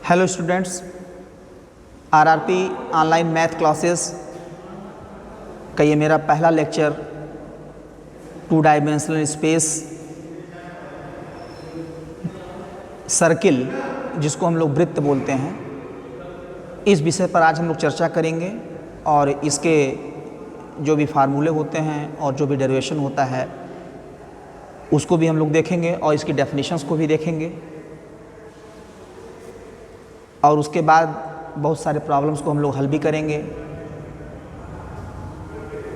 Hello students, RRP online math classes का ये मेरा पहला लेक्चर 2 डायमेंशनल स्पेस सर्किल, जिसको हम लोग वृत्त बोलते हैं, इस विषय पर आज हम लोग चर्चा करेंगे और इसके जो भी फार्मूले होते हैं और जो भी डेरिवेशन होता है उसको भी हम लोग देखेंगे और इसकी डेफिनेशंस को भी देखेंगे और उसके बाद बहुत सारे प्रॉब्लम्स को हम लोग हल भी करेंगे।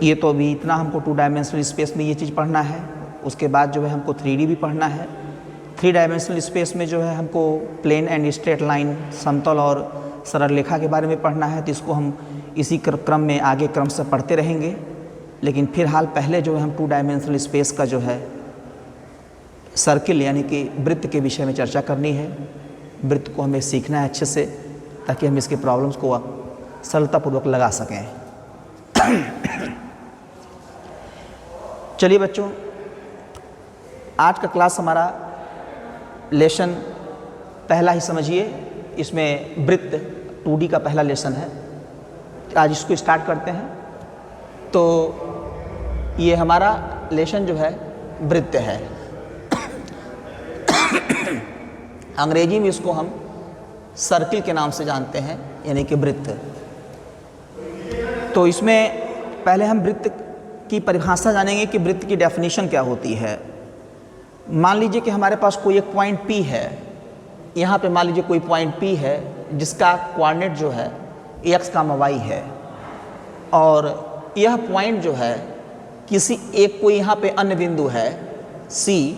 ये तो अभी इतना हमको 2 डायमेंशनल स्पेस में ये चीज़ पढ़ना है। उसके बाद जो है हमको 3D भी पढ़ना है। 3 डायमेंशनल स्पेस में जो है हमको प्लेन एंड स्ट्रेट लाइन, समतल और सरल रेखा के बारे में पढ़ना है। तो इसको हम इसी क्रम में आगे क्रम से पढ़ते रहेंगे। लेकिन फिलहाल पहले जो है हम 2 डायमेंशनल स्पेस का जो है सर्किल यानी कि वृत्त के विषय में चर्चा करनी है। वृत्त को हमें सीखना है अच्छे से, ताकि हम इसके प्रॉब्लम्स को सरलतापूर्वक लगा सकें। चलिए बच्चों, आज का क्लास हमारा लेसन पहला ही समझिए। इसमें वृत्त 2D का पहला लेसन है। आज इसको स्टार्ट करते हैं। तो ये हमारा लेसन जो है वृत्त है। अंग्रेजी में इसको हम सर्किल के नाम से जानते हैं, यानी कि वृत्त। तो इसमें पहले हम वृत्त की परिभाषा जानेंगे कि वृत्त की डेफिनेशन क्या होती है। मान लीजिए कि हमारे पास कोई एक पॉइंट P है। यहाँ पे मान लीजिए कोई पॉइंट P है जिसका कोऑर्डिनेट जो है x, y है, और यह पॉइंट जो है किसी एक कोई यहाँ पे अन्य बिंदु है C,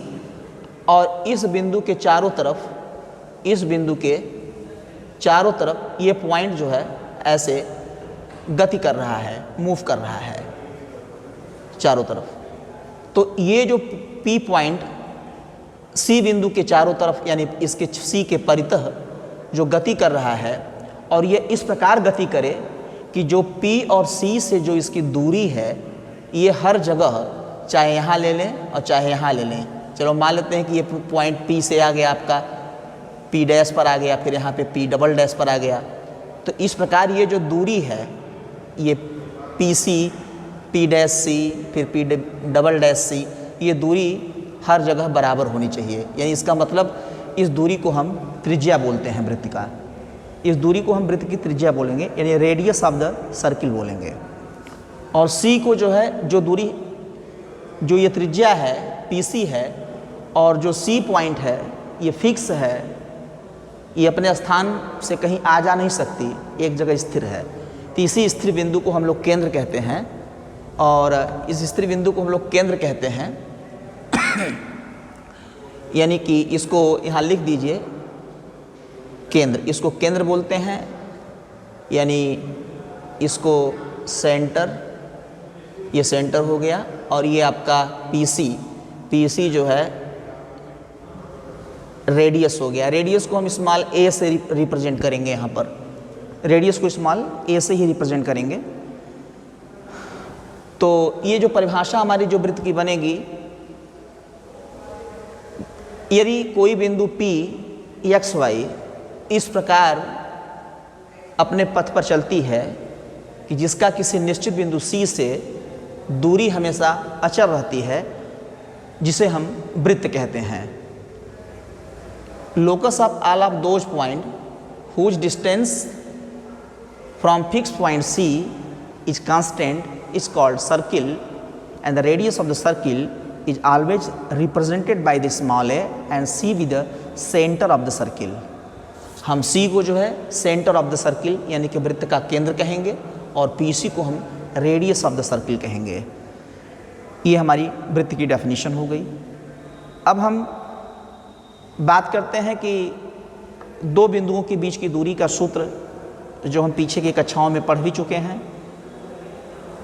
और इस बिंदु के चारों तरफ ये पॉइंट जो है ऐसे गति कर रहा है, मूव कर रहा है चारों तरफ। तो ये जो P पॉइंट C बिंदु के चारों तरफ यानी इसके C के परितः जो गति कर रहा है, और ये इस प्रकार गति करे कि जो P और C से जो इसकी दूरी है ये हर जगह, चाहे यहाँ ले लें और चाहे यहाँ ले लें। चलो मान लेते हैं कि ये पॉइंट P से आ गया, आपका P डैश पर आ गया, फिर यहाँ पे P डबल डैश पर आ गया। तो इस प्रकार ये जो दूरी है, ये PC, P डैश C, फिर P डबल डैश C, ये दूरी हर जगह बराबर होनी चाहिए। यानी इसका मतलब इस दूरी को हम त्रिज्या बोलते हैं वृत्त का। इस दूरी को हम वृत्त की त्रिज्या बोलेंगे, यानी रेडियस ऑफ द सर्किल बोलेंगे। और C को जो है, जो दूरी, जो ये त्रिज्या है PC है, और जो C पॉइंट है ये फिक्स है, ये अपने स्थान से कहीं आ जा नहीं सकती, एक जगह स्थिर है। तो इसी स्थिर बिंदु को हम लोग केंद्र कहते हैं, और इस स्थिर बिंदु को हम लोग केंद्र कहते हैं। यानी कि इसको यहाँ लिख दीजिए केंद्र, इसको केंद्र बोलते हैं। यानी इसको सेंटर, ये सेंटर हो गया, और ये आपका PC जो है रेडियस हो गया। रेडियस को हम स्मॉल a से रिप्रेजेंट करेंगे। यहाँ पर रेडियस को स्मॉल a से ही रिप्रेजेंट करेंगे। तो ये जो परिभाषा हमारी जो वृत्त की बनेगी, यदि कोई बिंदु P x, y इस प्रकार अपने पथ पर चलती है कि जिसका किसी निश्चित बिंदु C से दूरी हमेशा अचल रहती है, जिसे हम वृत्त कहते हैं। Locus of all of those points whose distance from fixed point C is constant is called circle, and the radius of the circle is always represented by the small a and C with the center of the circle. हम C को जो है center of the circle यानी कि वृत्त का केंद्र कहेंगे, और PC को हम radius of the circle कहेंगे। ये हमारी वृत्त की डेफिनेशन हो गई। अब हम बात करते हैं कि दो बिंदुओं के बीच की दूरी का सूत्र, जो हम पीछे की कक्षाओं में पढ़ भी चुके हैं।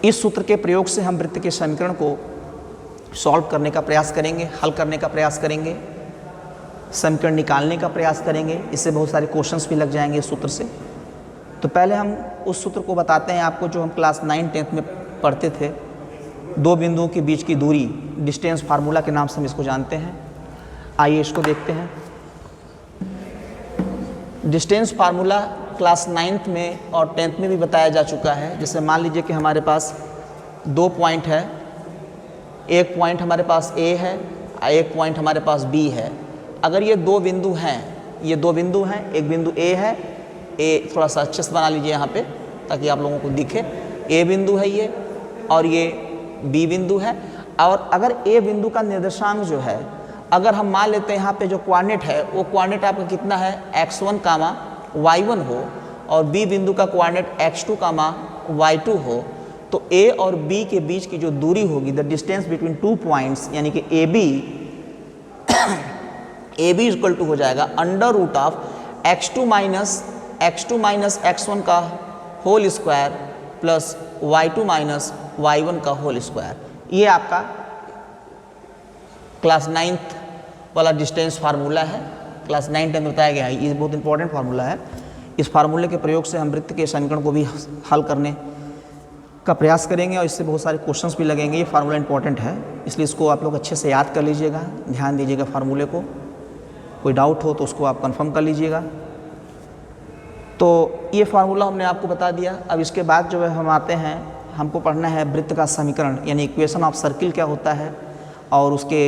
इस सूत्र के प्रयोग से हम वृत्त के समीकरण को सॉल्व करने का प्रयास करेंगे, हल करने का प्रयास करेंगे, समीकरण निकालने का प्रयास करेंगे। इससे बहुत सारे क्वेश्चंस भी लग जाएंगे इस सूत्र से। तो पहले हम उस सूत्र को बताते हैं आपको, जो हम क्लास 9, 10 में पढ़ते थे। दो बिंदुओं के बीच की दूरी, डिस्टेंस फार्मूला के नाम से हम इसको जानते हैं। आइए इसको देखते हैं। डिस्टेंस फार्मूला क्लास 9th में और 10th में भी बताया जा चुका है। जैसे मान लीजिए कि हमारे पास 2 पॉइंट है, एक पॉइंट हमारे पास A है और एक पॉइंट हमारे पास B है। अगर ये 2 बिंदु हैं, ये 2 बिंदु हैं, एक बिंदु A है, A थोड़ा सा अच्छे से बना लीजिए यहाँ पे ताकि आप लोगों को दिखे, A बिंदु है ये और ये B बिंदु है। और अगर A बिंदु का निर्देशांक जो है, अगर हम मान लेते हैं यहाँ पे जो कोऑर्डिनेट है वो कोऑर्डिनेट आपका कितना है x1, y1 हो और B बिंदु का कोऑर्डिनेट x2, y2 हो, तो A और B के बीच की जो दूरी होगी, द डिस्टेंस बिटवीन 2 पॉइंट्स, यानी कि AB इक्वल टू हो जाएगा under root of x2 minus x1 का whole square plus y2 minus y1 का होल स्क्वायर। ये आपका क्लास 9th वाला डिस्टेंस फार्मूला है, क्लास 9 10 में बताया गया है। ये बहुत इंपॉर्टेंट फार्मूला है। इस फार्मूले के प्रयोग से हम वृत्त के समीकरण को भी हल करने का प्रयास करेंगे और इससे बहुत सारे क्वेश्चंस भी लगेंगे। ये फार्मूला इंपॉर्टेंट है, इसलिए इसको आप लोग अच्छे से याद कर लीजिएगा, ध्यान दीजिएगा फार्मूले को। कोई डाउट हो तो उसको आप कंफर्म कर लीजिएगा। तो ये फार्मूला हमने आपको बता दिया। अब इसके बाद जो है हम आते हैं, हमको पढ़ना है वृत्त का समीकरण, यानी इक्वेशन ऑफ सर्किल क्या होता है और उसके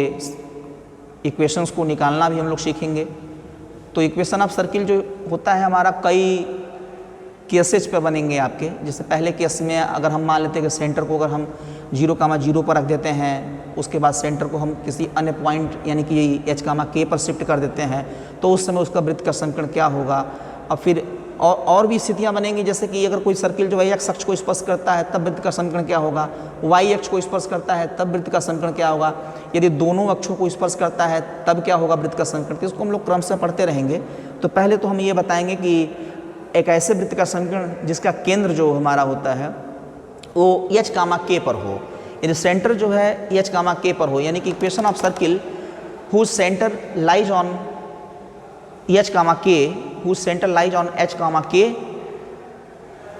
इक्वेशंस को निकालना भी हम लोग सीखेंगे। तो इक्वेशन ऑफ सर्किल जो होता है हमारा कई केसेज पे बनेंगे आपके। जैसे पहले केस में अगर हम मान लेते हैं कि सेंटर को अगर हम 0,0 पर रख देते हैं, उसके बाद सेंटर को हम किसी अन्य पॉइंट यानी कि h, k पर शिफ्ट कर देते हैं, तो उस समय उसका वृत्त का समीकरण क्या होगा। और फिर और भी स्थितियाँ बनेंगी, जैसे कि अगर कोई सर्किल जो है x अक्ष को स्पर्श करता है तब वृत्त का समीकरण क्या होगा, y अक्ष को स्पर्श करता है तब वृत्त का समीकरण क्या होगा, यदि दोनों अक्षों को स्पर्श करता है तब क्या होगा वृत्त का समीकरण। तो इसको हम लोग क्रम से पढ़ते रहेंगे। तो पहले तो हम ये बताएंगे कि एक ऐसे वृत्त का समीकरण जिसका केंद्र जो हमारा होता है वो h, k पर हो, यानी सेंटर जो है h, k पर हो, यानी कि equation of circle whose centre lies on h, k, whose center lies on h, k,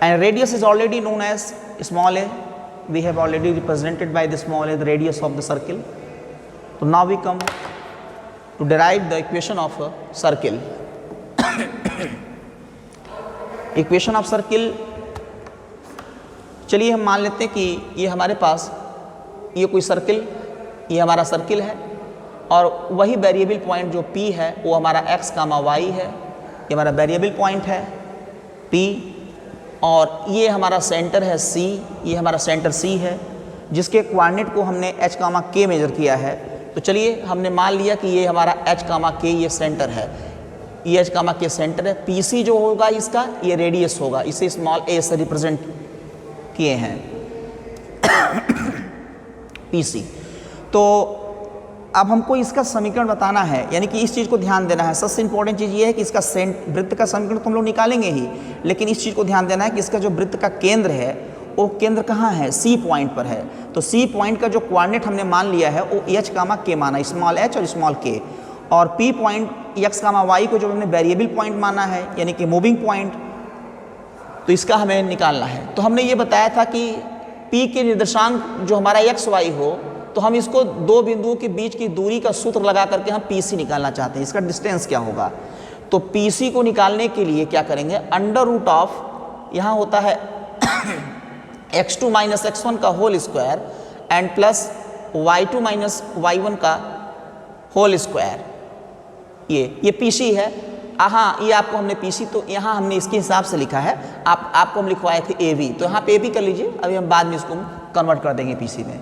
and radius is already known as small a. We have already represented by the small a the radius of the circle. So now we come to derive the equation of a circle. Equation of circle, चलिए हम मान लेते हैं कि ये हमारे पास ये कोई सर्किल, ये हमारा सर्किल है और वही वेरिएबल पॉइंट जो P है वो हमारा x, y है। ये हमारा वेरिएबल पॉइंट है P और ये हमारा सेंटर है C, ये हमारा सेंटर C है जिसके कोऑर्डिनेट को हमने h, k मेजर किया है। तो चलिए हमने मान लिया कि ये हमारा h, k ये सेंटर है, ये h, k सेंटर है। PC जो होगा इसका ये रेडियस होगा, इसे स्मॉल a से रिप्रेजेंट किए हैं PC। तो अब हमको इसका समीकरण बताना है, यानी कि इस चीज़ को ध्यान देना है। सबसे इंपॉर्टेंट चीज़ ये है कि इसका वृत्त का समीकरण तो हम लोग निकालेंगे ही, लेकिन इस चीज़ को ध्यान देना है कि इसका जो वृत्त का केंद्र है वो केंद्र कहाँ है, C पॉइंट पर है। तो C पॉइंट का जो कोऑर्डिनेट हमने मान लिया है वो h, k माना, स्मॉल h और स्मॉल k, और P पॉइंट x, y को जो हमने वेरिएबल पॉइंट माना है यानी कि मूविंग पॉइंट, तो इसका हमें निकालना है। तो हमने ये बताया था कि P के निर्देशांक जो हमारा x, y हो, तो हम इसको 2 बिंदुओं के बीच की दूरी का सूत्र लगा करके हम PC निकालना चाहते हैं, इसका डिस्टेंस क्या होगा। तो PC को निकालने के लिए क्या करेंगे, अंडर रूट ऑफ यहाँ होता है x2 माइनस x1 का whole square and plus y2 minus y1 का होल स्क्वायर। ये PC है। हाँ, ये आपको हमने PC, तो यहाँ हमने इसके हिसाब से लिखा है, आपको हम लिखवाए थे AB, तो यहाँ पे AB कर लीजिए। अभी हम बाद में इसको कन्वर्ट कर देंगे PC में।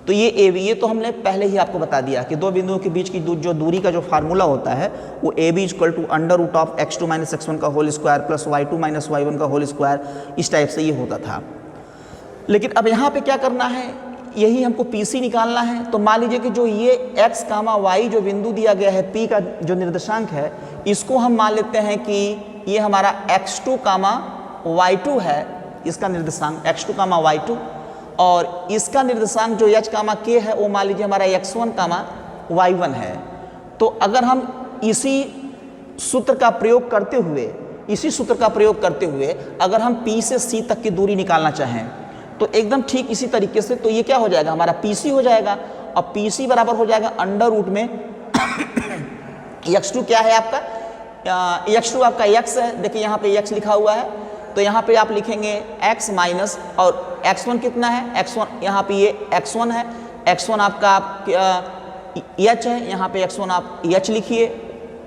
तो ये AB, ये तो हमने पहले ही आपको बता दिया कि 2 बिंदुओं के बीच की जो दूरी का जो फार्मूला होता है वो AB equal to under root of x2 minus x1 का whole square plus y2 minus y1 का होल स्क्वायर, इस टाइप से ये होता था। लेकिन अब यहाँ पे क्या करना है, यही हमको PC निकालना है। तो मान लीजिए कि जो ये x, y जो बिंदु दिया गया है P का जो निर्देशांक है, इसको हम मान लेते हैं कि ये हमारा x2, y2 है, इसका निर्देशांक x2, y2, और इसका निर्देशांक जो h, k है वो मान लीजिए हमारा x1, y1 है। तो अगर हम इसी सूत्र का प्रयोग करते हुए अगर हम P से C तक की दूरी निकालना चाहें तो एकदम ठीक इसी तरीके से, तो ये क्या हो जाएगा, हमारा PC हो जाएगा, और PC बराबर हो जाएगा अंडर रूट में x2 क्या है आपका, x2 आपका x है, देखिए यहाँ पे x लिखा हुआ है, तो यहाँ पे आप लिखेंगे x माइनस, और x1 कितना है, x1 यहाँ पे ये x1 है, x1 आपका h है, यहाँ पे x1 आप h लिखिए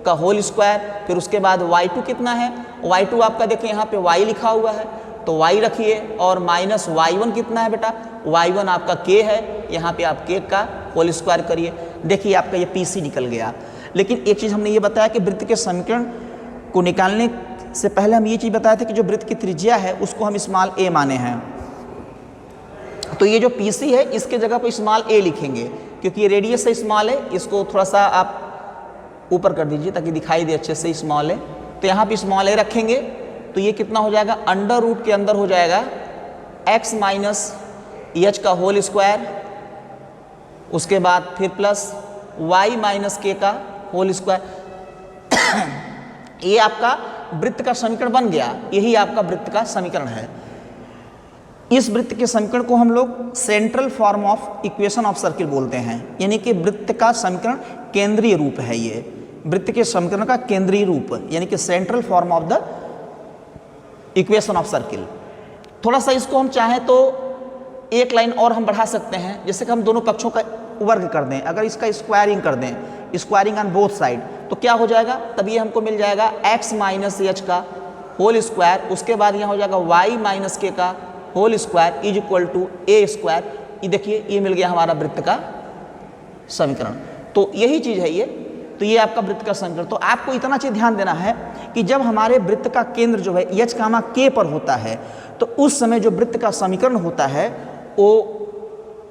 का होल स्क्वायर, फिर उसके बाद y2 कितना है, y2 आपका देखिए यहाँ पे y लिखा हुआ है तो y रखिए, और माइनस y1 कितना है बेटा, y1 आपका k है, यहाँ पे आप k का होल स्क्वायर करिए, देखिए आपका ये PC निकल गया। लेकिन एक चीज़ हमने ये बताया कि वृत्त के समीकरण को निकालने से पहले हम ये चीज़ बताए थे कि जो वृत्त की त्रिज्या है उसको हम स्मॉल a माने हैं, तो ये जो PC है इसके जगह पर स्मॉल a लिखेंगे, क्योंकि ये रेडियस है स्मॉल है, इसको थोड़ा सा आप ऊपर कर दीजिए ताकि दिखाई दे अच्छे से स्मॉल है, तो यहाँ पे स्मॉल a रखेंगे तो ये कितना हो जाएगा, अंडर रूट के अंदर हो जाएगा x माइनस h का होल स्क्वायर, उसके बाद फिर प्लस y माइनस k का होल स्क्वायर। ये आपका वृत्त का समीकरण बन गया, यही आपका वृत्त का समीकरण है। इस वृत्त के समीकरण को हम लोग central form of equation of circle बोलते हैं, यानी कि वृत्त का समीकरण केंद्रीय रूप है। ये वृत्त के समीकरण का केंद्रीय रूप यानी कि central form of the equation of circle. थोड़ा सा इसको हम चाहें तो एक लाइन और हम बढ़ा सकते हैं, जैसे कि हम दोनों पक्षों का वर्ग कर दें, अगर इसका स्क्वायरिंग कर दें, स्क्वायरिंग ऑन बोथ साइड, तो क्या हो जाएगा, तब ये हमको मिल जाएगा x माइनस h का होल स्क्वायर, उसके बाद यहाँ हो जाएगा y माइनस k का whole square is equal to a square. ये देखिए ये मिल गया हमारा वृत्त का समीकरण, तो यही चीज़ है ये, तो ये आपका वृत्त का समीकरण। तो आपको इतना चीज़ ध्यान देना है कि जब हमारे वृत्त का केंद्र जो है h कामा k पर होता है, तो उस समय जो वृत्त का समीकरण होता है वो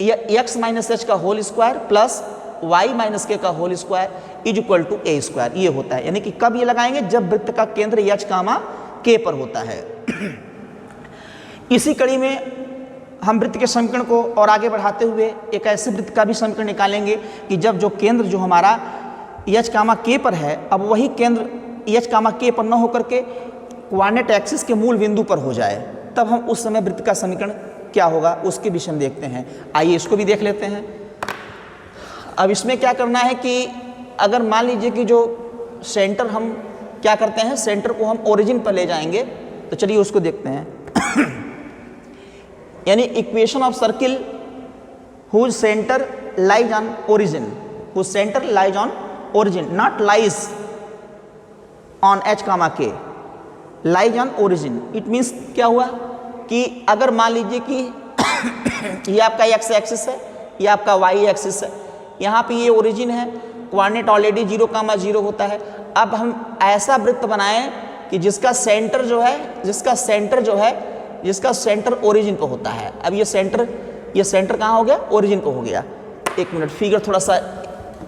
x माइनस h का whole square plus y minus k का whole square is equal to a square, ये होता है। यानी कि कब ये लगाएंगे, जब वृत्त का केंद्र h कामा k पर होता है। इसी कड़ी में हम वृत्त के समीकरण को और आगे बढ़ाते हुए एक ऐसे वृत्त का भी समीकरण निकालेंगे कि जब जो केंद्र जो हमारा h कामा k पर है, अब वही केंद्र h कामा k पर न होकर के कोऑर्डिनेट एक्सिस के मूल बिंदु पर हो जाए, तब हम उस समय वृत्त का समीकरण क्या होगा उसके विषय में देखते हैं। आइए इसको भी देख लेते हैं। अब इसमें क्या करना है कि अगर मान लीजिए कि जो सेंटर हम क्या करते हैं, सेंटर को हम ओरिजिन पर ले जाएंगे, तो चलिए उसको देखते हैं। यानी equation of circle whose centre lies on origin, whose centre lies on origin, not lies on h comma k, lies on origin. It means क्या हुआ कि अगर मान लीजिए कि ये आपका x एक्सिस है, ये आपका y एक्सिस है, यहाँ पे ये ओरिजिन है, कोऑर्डिनेट ऑलरेडी 0 कामा 0 होता है। अब हम ऐसा वृत्त बनाएं कि जिसका सेंटर ओरिजिन पे होता है। अब ये सेंटर कहाँ हो गया, ओरिजिन पे हो गया। एक मिनट, फिगर थोड़ा सा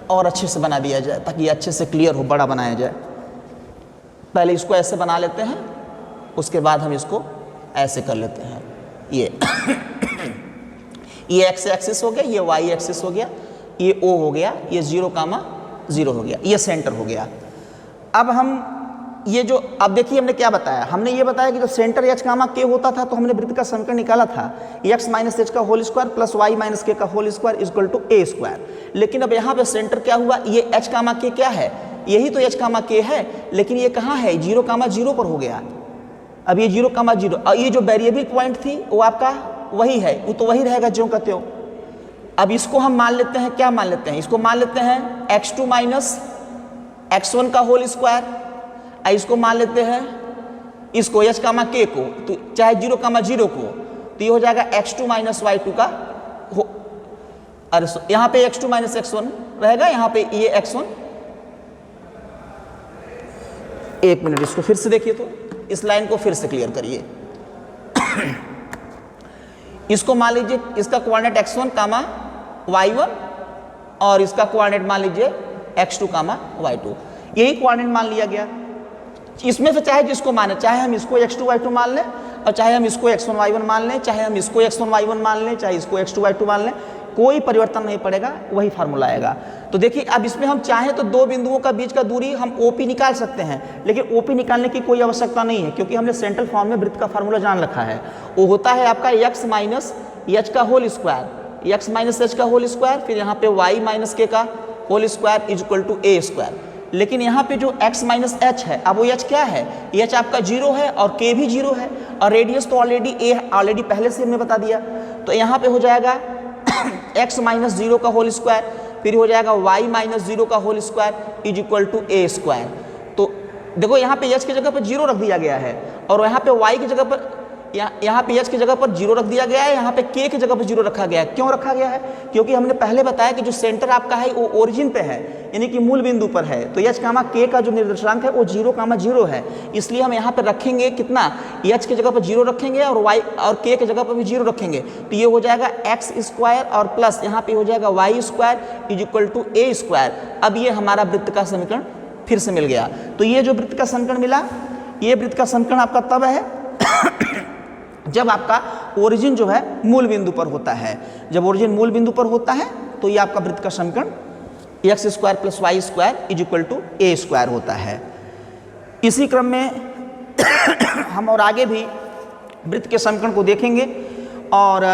और अच्छे से बना दिया जाए ताकि अच्छे से क्लियर हो, बड़ा बनाया जाए। पहले इसको ऐसे बना लेते हैं, उसके बाद हम इसको ऐसे कर लेते हैं। ये x एक्सिस हो गया, ये y एक्सिस हो गया, ये O हो गया, ये 0 कामा 0 हो गया, ये सेंटर हो गया। अब हम ये जो, अब देखिए हमने क्या बताया, हमने ये बताया कि जब सेंटर h कामा k होता था तो हमने वृत्त का समीकरण निकाला था x माइनस h का whole square plus y minus k का whole square equal to a square. लेकिन अब यहाँ पे सेंटर क्या हुआ, ये h कामा k क्या है, यही तो h कामा k है, लेकिन ये कहाँ है, 0 कामा 0 पर हो गया। अब ये 0 कामा 0, और ये जो वेरिएबल पॉइंट थी वो आपका वही है, वो तो वही रहेगा ज्यों का त्यों। अब इसको हम मान लेते हैं, क्या मान लेते हैं, इसको मान लेते हैं x2 माइनस x1 का होल स्क्वायर, इसको मान लेते हैं इसको h कामा k को, तो चाहे 0 कामा 0 को, तो ये हो जाएगा x2 माइनस y2 का अरे यहाँ पे x2 माइनस x1 रहेगा, यहाँ पे ये x1। एक मिनट, इसको फिर से देखिए, तो इस लाइन को फिर से क्लियर करिए। इसको मान लीजिए इसका कोऑर्डिनेट x1 कामा y1 और इसका कोऑर्डिनेट मान लीजिए x2 कामा y2, यही कोऑर्डिनेट मान लिया गया। इसमें से चाहे जिसको माने, चाहे हम इसको x2 y2 मान लें और चाहे हम इसको x1 y1 मान लें, चाहे हम इसको x1 y1 मान लें, चाहे इसको x2 y2 मान लें, कोई परिवर्तन नहीं पड़ेगा, वही फार्मूला आएगा। तो देखिए अब इसमें हम चाहें तो दो बिंदुओं का बीच का दूरी हम OP निकाल सकते हैं, लेकिन OP निकालने की कोई आवश्यकता नहीं है, क्योंकि हमने सेंट्रल फॉर्म में वृत्त का फार्मूला जान रखा है। वो होता है आपका x माइनस h का whole square, x minus h का होल स्क्वायर, फिर यहाँ पे y माइनस k का whole square is equal to a square. लेकिन यहाँ पे जो x माइनस एच है, अब वो h क्या है, h आपका 0 है और k भी 0 है, और रेडियस तो ऑलरेडी a ऑलरेडी पहले से हमने बता दिया। तो यहाँ पे हो जाएगा x माइनस 0 का होल स्क्वायर, फिर हो जाएगा y माइनस 0 का whole square is equal to a square. तो देखो यहाँ पे h की जगह पर 0 रख दिया गया है, और यहाँ पे y की जगह पर यहाँ पे h की जगह पर 0 रख दिया गया है, यहाँ पे k की जगह पर 0 रखा गया है। क्यों रखा गया है? क्योंकि हमने पहले बताया कि जो सेंटर आपका है वो ओरिजिन पे है, यानी कि मूल बिंदु पर है। तो h कामा k का जो निर्देशांक है वो 0 कामा 0 है, इसलिए हम यहाँ पे रखेंगे कितना, h की जगह पर 0 रखेंगे और y और k की जगह पर भी 0 रखेंगे। तो ये हो जाएगा x स्क्वायर और प्लस यहाँ पे हो जाएगा y square is equal to a square. अब ये हमारा वृत्त का समीकरण फिर से मिल गया। तो ये जो वृत्त का समीकरण मिला, ये वृत्त का समीकरण आपका तब है जब आपका ओरिजिन जो है मूल बिंदु पर होता है। जब ओरिजिन मूल बिंदु पर होता है तो ये आपका वृत्त का समीकरण x square plus y square is equal to a square होता है। इसी क्रम में हम और आगे भी वृत्त के समीकरण को देखेंगे, और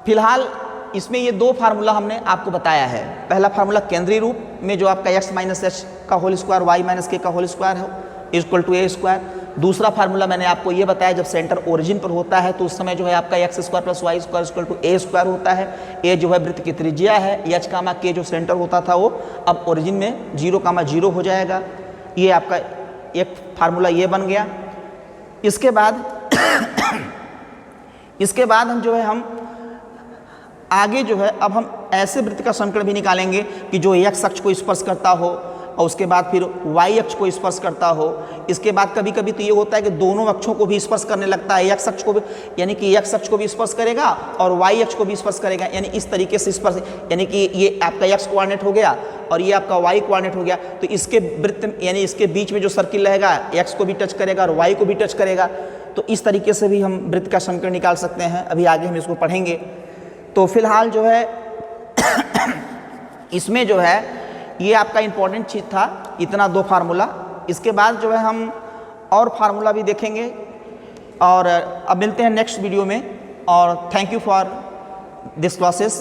फिलहाल इसमें ये दो फार्मूला हमने आपको बताया है। पहला फार्मूला केंद्रीय रूप में जो आपका एक्स माइनस एच का होल स्क्वायर वाई माइनस के का होल स्क्वायर है इक्वल टू ए स्क्वायर। दूसरा फार्मूला मैंने आपको ये बताया जब सेंटर ओरिजिन पर होता है तो उस समय जो है आपका x square plus y square equal to a square होता है। ए जो है वृत्त की त्रिज्या है, एच कामा के जो सेंटर होता था वो अब ओरिजिन में 0 कामा 0 हो जाएगा। ये आपका एक फार्मूला ये बन गया। इसके बाद हम जो है हम आगे जो है अब हम ऐसे वृत्त का समीकरण भी निकालेंगे कि जो एक्स अक्ष को स्पर्श करता हो और उसके बाद फिर y अक्ष को स्पर्श करता हो। इसके बाद कभी कभी तो ये होता है कि दोनों अक्षों को भी स्पर्श करने लगता है, x अक्ष को भी, यानी कि x अक्ष को भी स्पर्श करेगा और y अक्ष को भी स्पर्श करेगा, यानी इस तरीके से स्पर्श, यानी कि ये आपका x कोऑर्डिनेट हो गया और ये आपका y कोऑर्डिनेट हो गया। तो इसके वृत्त यानी इसके बीच में जो सर्किल रहेगा x को भी टच करेगा और y को भी टच करेगा। तो इस तरीके से भी हम वृत्त का समीकरण निकाल सकते हैं, अभी आगे हम इसको पढ़ेंगे। तो फिलहाल जो है इसमें जो है ये आपका इम्पोर्टेंट चीज़ था, इतना दो फार्मूला। इसके बाद जो है हम और फार्मूला भी देखेंगे, और अब मिलते हैं नेक्स्ट वीडियो में। और thank you for this classes.